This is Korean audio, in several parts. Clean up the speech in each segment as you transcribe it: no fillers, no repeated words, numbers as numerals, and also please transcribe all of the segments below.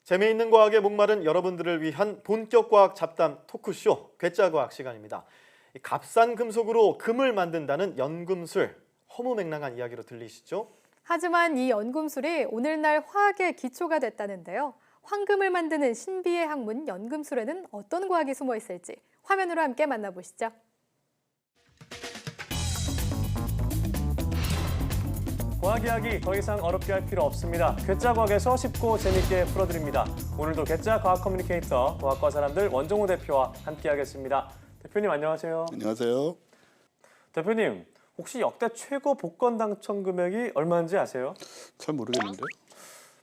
재미있는 과학에 목마른 여러분들을 위한 본격 과학 잡담 토크쇼 괴짜과학 시간입니다. 값싼 금속으로 금을 만든다는 연금술, 허무맹랑한 이야기로 들리시죠? 하지만 이 연금술이 오늘날 화학의 기초가 됐다는데요. 황금을 만드는 신비의 학문 연금술에는 어떤 과학이 숨어 있을지 화면으로 함께 만나보시죠. 과학 이야기 더 이상 어렵게 할 필요 없습니다. 괴짜과학에서 쉽고 재밌게 풀어드립니다. 오늘도 괴짜 과학 커뮤니케이터 과학과 사람들 원종우 대표와 함께하겠습니다. 대표님 안녕하세요. 안녕하세요. 대표님 혹시 역대 최고 복권 당첨 금액이 얼마인지 아세요? 잘 모르겠는데요.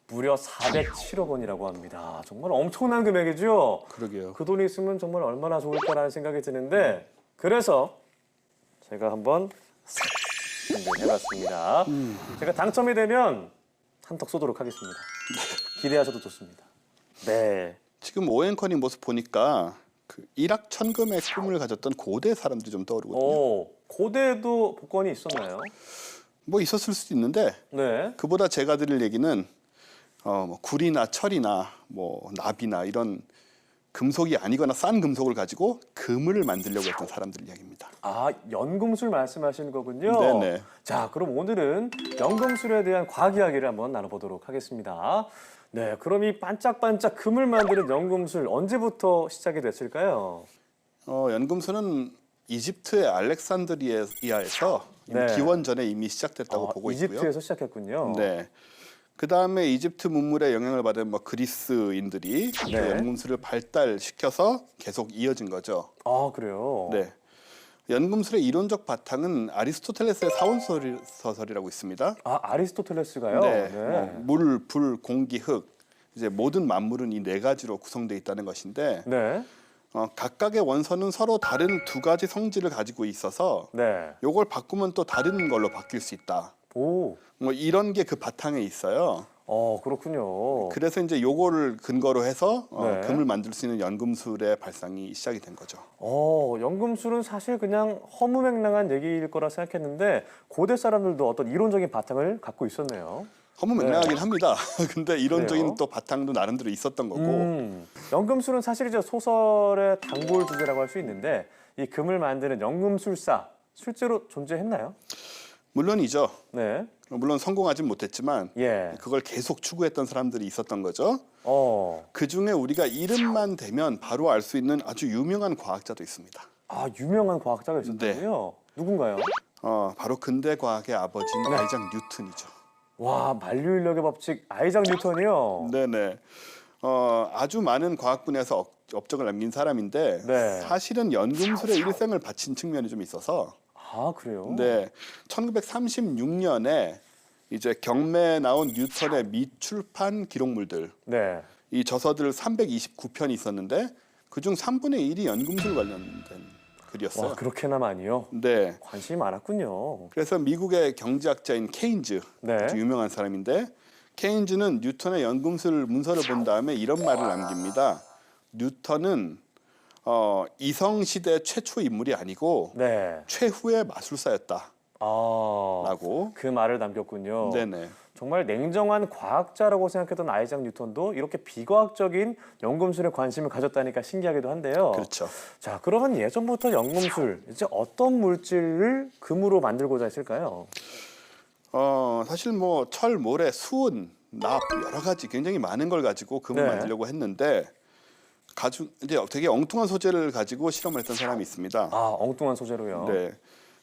무려 407억 원이라고 합니다. 정말 엄청난 금액이죠? 그러게요. 그 돈이 있으면 정말 얼마나 좋을까라는 생각이 드는데 그래서 제가 한번 준비해봤습니다. 제가 당첨이 되면 한턱 쏘도록 하겠습니다. 기대하셔도 좋습니다. 네. 지금 오앵커님 모습 보니까 그 일확천금의 꿈을 가졌던 고대 사람들이 좀 떠오르거든요. 오, 고대에도 복권이 있었나요? 뭐 있었을 수도 있는데 네. 그보다 제가 드릴 얘기는 뭐 굴이나 철이나 뭐 납이나 이런 금속이 아니거나 싼 금속을 가지고 금을 만들려고 했던 사람들 이야기입니다. 아, 연금술 말씀하시는 거군요. 네네. 자, 그럼 오늘은 연금술에 대한 과학 이야기를 한번 나눠보도록 하겠습니다. 네, 그럼 이 반짝반짝 금을 만드는 연금술 언제부터 시작이 됐을까요? 연금술은 이집트의 알렉산드리아에서 네. 기원전에 이미 시작됐다고 보고 있고요. 이집트에서 시작했군요. 네. 그 다음에 이집트 문물에 영향을 받은 뭐 그리스인들이 그 네. 연금술을 발달시켜서 계속 이어진 거죠. 아, 그래요? 네. 연금술의 이론적 바탕은 아리스토텔레스의 사원서설이라고 있습니다. 아, 아리스토텔레스가요? 네. 물, 불, 공기, 흙 이제 모든 만물은 이 네 가지로 구성되어 있다는 것인데 네. 각각의 원소는 서로 다른 두 가지 성질을 가지고 있어서 네. 요걸 바꾸면 또 다른 걸로 바뀔 수 있다. 오. 뭐 이런 게 그 바탕에 있어요. 그렇군요. 그래서 이제 요거를 근거로 해서 네. 금을 만들 수 있는 연금술의 발상이 시작이 된 거죠. 연금술은 사실 그냥 허무맹랑한 얘기일 거라 생각했는데 고대 사람들도 어떤 이론적인 바탕을 갖고 있었네요. 허무맹랑하긴 네. 합니다. 근데 이론적인 그래요? 또 바탕도 나름대로 있었던 거고. 연금술은 사실 이제 소설의 단골 주제라고 할 수 있는데 이 금을 만드는 연금술사 실제로 존재했나요? 물론이죠. 네. 물론 성공하진 못했지만 예. 그걸 계속 추구했던 사람들이 있었던 거죠. 그 중에 우리가 이름만 대면 바로 알 수 있는 아주 유명한 과학자도 있습니다. 아, 유명한 과학자가 있었군요. 누군가요? 바로 근대 과학의 아버지인 아이작 뉴턴이죠. 와, 만류인력의 법칙 아이작 뉴턴이요. 네네. 아주 많은 과학 분야에서 업적을 남긴 사람인데 네. 사실은 연금술에 일생을 바친 측면이 좀 있어서 아, 그래요? 네, 1936년에 이제 경매에 나온 뉴턴의 미출판 기록물들, 네. 이 저서들 329편이 있었는데 그중 3분의 1이 연금술 관련된 글이었어요. 와, 그렇게나 많이요? 네, 관심이 많았군요. 그래서 미국의 경제학자인 케인즈, 네. 아주 유명한 사람인데 케인즈는 뉴턴의 연금술 문서를 본 다음에 이런 말을 남깁니다. 뉴턴은 이성 시대 최초 인물이 아니고 네. 최후의 마술사였다. 라고. 그 말을 남겼군요. 네네. 정말 냉정한 과학자라고 생각했던 아이작 뉴턴도 이렇게 비과학적인 연금술에 관심을 가졌다니까 신기하기도 한데요. 그렇죠. 자, 그러면 예전부터 연금술, 이제 어떤 물질을 금으로 만들고자 했을까요? 사실 뭐 철, 모래, 수은, 납 여러 가지 굉장히 많은 걸 가지고 금을 네. 만들려고 했는데 이제 되게 엉뚱한 소재를 가지고 실험을 했던 사람이 있습니다. 아, 엉뚱한 소재로요. 네.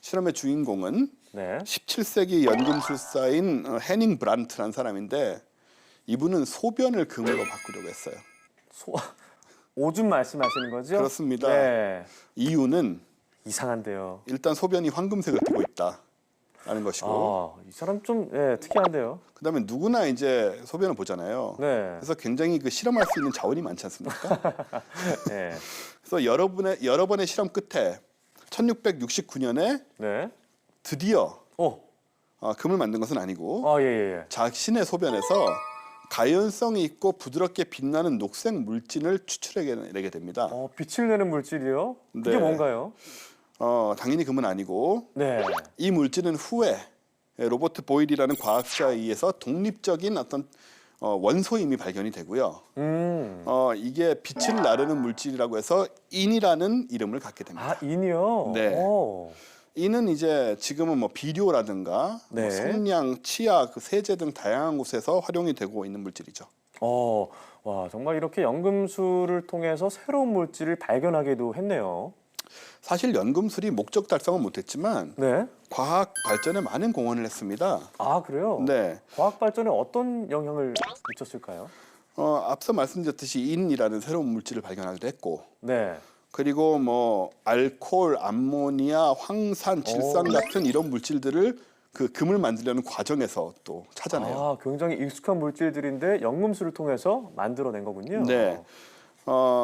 실험의 주인공은 네. 17세기 연금술사인 해닝 브란트라는 사람인데 이분은 소변을 금으로 바꾸려고 했어요. 오줌 말씀하시는 거죠? 그렇습니다. 네. 이유는 이상한데요. 일단 소변이 황금색을 띠고 있다라는 것이고 이 사람 좀 특이한데요. 그다음에 누구나 이제 소변을 보잖아요. 네. 그래서 굉장히 그 실험할 수 있는 자원이 많지 않습니까? 네. 그래서 여러 번의 실험 끝에 1669년에 네. 드디어 오. 금을 만든 것은 아니고 예. 자신의 소변에서 가연성이 있고 부드럽게 빛나는 녹색 물질을 추출해내게 됩니다. 빛을 내는 물질이요? 그게 네. 뭔가요? 당연히 금은 아니고 네. 이 물질은 후에 로버트 보일이라는 과학자에 의해서 독립적인 어떤 원소 이미 발견이 되고요. 이게 빛을 나르는 물질이라고 해서 인이라는 이름을 갖게 됩니다. 아, 인이요? 네. 오. 인은 이제 지금은 뭐 비료라든가 네. 뭐 성냥, 치아, 그 세제 등 다양한 곳에서 활용이 되고 있는 물질이죠. 와, 정말 이렇게 연금술을 통해서 새로운 물질을 발견하기도 했네요. 사실 연금술이 목적 달성은 못했지만 네. 과학 발전에 많은 공헌을 했습니다. 아, 그래요? 네. 과학 발전에 어떤 영향을 미쳤을까요? 앞서 말씀드렸듯이 인이라는 새로운 물질을 발견하기도 했고, 네. 그리고 뭐 알코올, 암모니아, 황산, 질산 같은 이런 물질들을 그 금을 만들려는 과정에서 또 찾아내요. 아, 굉장히 익숙한 물질들인데 연금술을 통해서 만들어낸 거군요. 네.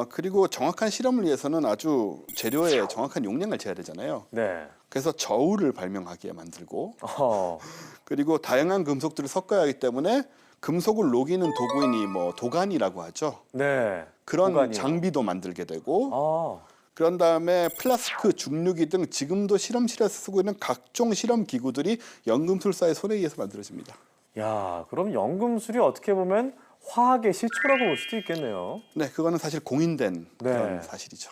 그리고 정확한 실험을 위해서는 아주 재료의 정확한 용량을 재야 되잖아요. 네. 그래서 저울을 발명하게 만들고, 어, 그리고 다양한 금속들을 섞어야 하기 때문에 금속을 녹이는 도구인이 뭐 도간이라고 하죠. 네. 그런 도가니요. 장비도 만들게 되고, 아, 그런 다음에 플라스크, 중류기 등 지금도 실험실에서 쓰고 있는 각종 실험 기구들이 연금술사의 손에 의해서 만들어집니다. 야, 그럼 연금술이 어떻게 보면 화학의 시초라고 볼 수도 있겠네요. 네, 그거는 사실 공인된 네. 그런 사실이죠.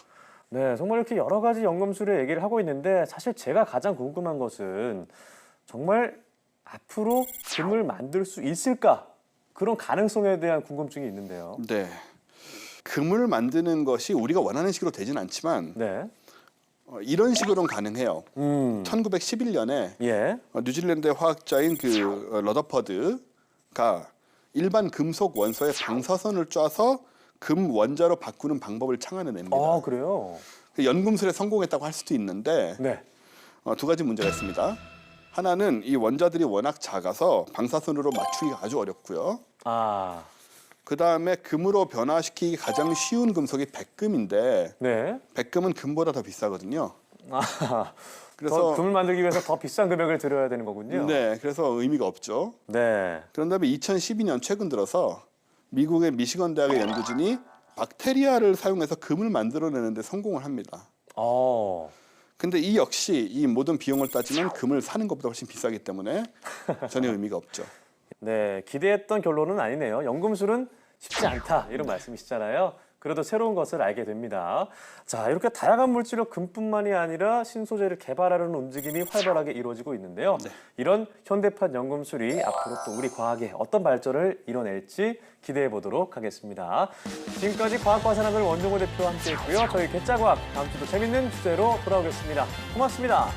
네, 정말 이렇게 여러 가지 연금술의 얘기를 하고 있는데 사실 제가 가장 궁금한 것은 정말 앞으로 금을 만들 수 있을까? 그런 가능성에 대한 궁금증이 있는데요. 네, 금을 만드는 것이 우리가 원하는 식으로 되진 않지만 네. 이런 식으로는 가능해요. 1911년에 예. 뉴질랜드의 화학자인 그 러더퍼드가 일반 금속 원소에 방사선을 쏴서 금 원자로 바꾸는 방법을 창안해냅니다. 아, 그래요? 연금술에 성공했다고 할 수도 있는데 네. 두 가지 문제가 있습니다. 하나는 이 원자들이 워낙 작아서 방사선으로 맞추기가 아주 어렵고요. 아, 그 다음에 금으로 변화시키기 가장 쉬운 금속이 백금인데 네. 백금은 금보다 더 비싸거든요. 아, 그래서 더 금을 만들기 위해서 더 비싼 금액을 들여야 되는 거군요. 네, 그래서 의미가 없죠. 네. 그런 다음에 2012년 최근 들어서 미국의 미시건 대학의 연구진이 박테리아를 사용해서 금을 만들어내는데 성공을 합니다. 어. 근데 이 역시 이 모든 비용을 따지면 금을 사는 것보다 훨씬 비싸기 때문에 전혀 의미가 없죠. 네, 기대했던 결론은 아니네요. 연금술은 쉽지 않다 이런 말씀이시잖아요. 그래도 새로운 것을 알게 됩니다. 자, 이렇게 다양한 물질로 금뿐만이 아니라 신소재를 개발하려는 움직임이 활발하게 이루어지고 있는데요. 네. 이런 현대판 연금술이 앞으로 또 우리 과학에 어떤 발전을 이뤄낼지 기대해 보도록 하겠습니다. 지금까지 과학과 사람들 원종호 대표와 함께했고요. 저희 괴짜과학 다음 주도 재밌는 주제로 돌아오겠습니다. 고맙습니다.